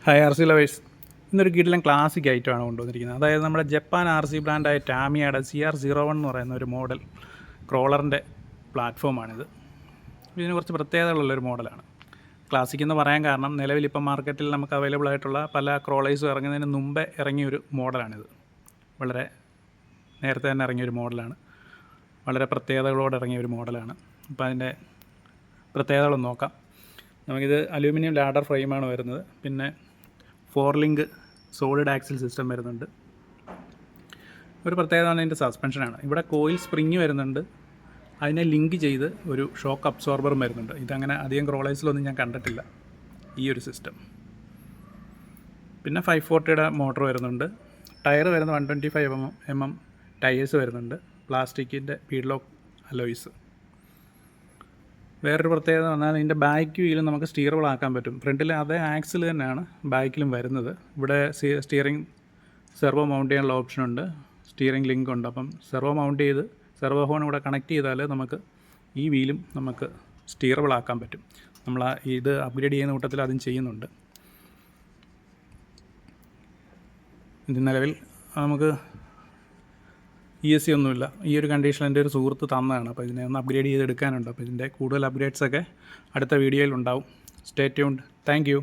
Hi are C lovers. ഇന്നൊരു കിടിലൻ classic ഐറ്റമാണ് കൊണ്ടുവന്നിരിക്കുന്നത്. അതായത് നമ്മുടെ ജപ്പാൻ ആർ സി ബ്രാൻഡായ ടാമിയയുടെ CR01 എന്ന് പറയുന്ന ഒരു മോഡൽ ക്രോളറിൻ്റെ പ്ലാറ്റ്ഫോമാണിത്. ഇതിന് കുറച്ച് പ്രത്യേകതകളുള്ളൊരു മോഡലാണ്. ക്ലാസിക് എന്ന് പറയാൻ കാരണം നിലവിലിപ്പം മാർക്കറ്റിൽ നമുക്ക് അവൈലബിൾ ആയിട്ടുള്ള പല ക്രോളേഴ്സും ഇറങ്ങുന്നതിന് മുമ്പേ ഇറങ്ങിയൊരു മോഡലാണിത്. വളരെ നേരത്തെ തന്നെ ഇറങ്ങിയൊരു മോഡലാണ്. വളരെ പ്രത്യേകതകളോടെ ഇറങ്ങിയൊരു മോഡലാണ്. അപ്പോൾ അതിൻ്റെ പ്രത്യേകതകളൊന്ന് നോക്കാം. നമുക്കിത് അലൂമിനിയം ലാഡർ ഫ്രെയിമാണ് വരുന്നത്. പിന്നെ 4 ലിങ്ക് സോളിഡ് ആക്സിൽ സിസ്റ്റം വരുന്നുണ്ട്. ഒരു പ്രത്യേകത ഇതിൻ്റെ സസ്പെൻഷനാണ്. ഇവിടെ കോയിൽ സ്പ്രിങ് വരുന്നുണ്ട്. അതിനെ ലിങ്ക് ചെയ്ത് ഒരു ഷോക്ക് അബ്സോർബറും വരുന്നുണ്ട്. ഇതങ്ങനെ അധികം ക്രോളേഴ്സിലൊന്നും ഞാൻ കണ്ടിട്ടില്ല ഈ ഒരു സിസ്റ്റം. പിന്നെ 540യുടെ മോട്ടർ വരുന്നുണ്ട്. ടയർ വരുന്നത് 125 mm ടയേഴ്സ് വരുന്നുണ്ട്. പ്ലാസ്റ്റിക്കിൻ്റെ പീഡ്ലോക്ക് അലോയ്സ്. വേറൊരു പ്രത്യേകത പറഞ്ഞാൽ ഇതിൻ്റെ ബാക്ക് വീലും നമുക്ക് സ്റ്റീറബിൾ ആക്കാൻ പറ്റും. ഫ്രണ്ടിലെ അതേ ആക്സിൽ തന്നെയാണ് ബാക്കിലും വരുന്നത്. ഇവിടെ സ്റ്റിയറിംഗ് സെർവോ മൗണ്ട് ചെയ്യാനുള്ള ഓപ്ഷനുണ്ട്. സ്റ്റിയറിംഗ് ലിങ്ക് ഉണ്ട്. അപ്പം സെർവോ മൗണ്ട് ചെയ്ത് സെർവോ ഹോൺ ഇവിടെ കണക്ട് ചെയ്താൽ നമുക്ക് ഈ വീലും നമുക്ക് സ്റ്റീറബിൾ ആക്കാൻ പറ്റും. നമ്മൾ ഇത് അപ്ഗ്രേഡ് ചെയ്യുന്ന കൂട്ടത്തിൽ അതും ചെയ്യുന്നുണ്ട്. ഇത് നിലവിൽ നമുക്ക് ESC ഒന്നുമില്ല. ഈ ഒരു കണ്ടീഷൻ എൻ്റെ ഒരു സുഹൃത്ത് തന്നതാണ്. അപ്പോൾ ഇതിനെ ഒന്ന് അപ്ഗ്രേഡ് ചെയ്തെടുക്കാനുണ്ട്. അപ്പോൾ ഇതിൻ്റെ കൂടുതൽ അപ്ഗ്രേഡ്സൊക്കെ അടുത്ത വീഡിയോയിൽ ഉണ്ടാവും. Stay tuned. Thank you.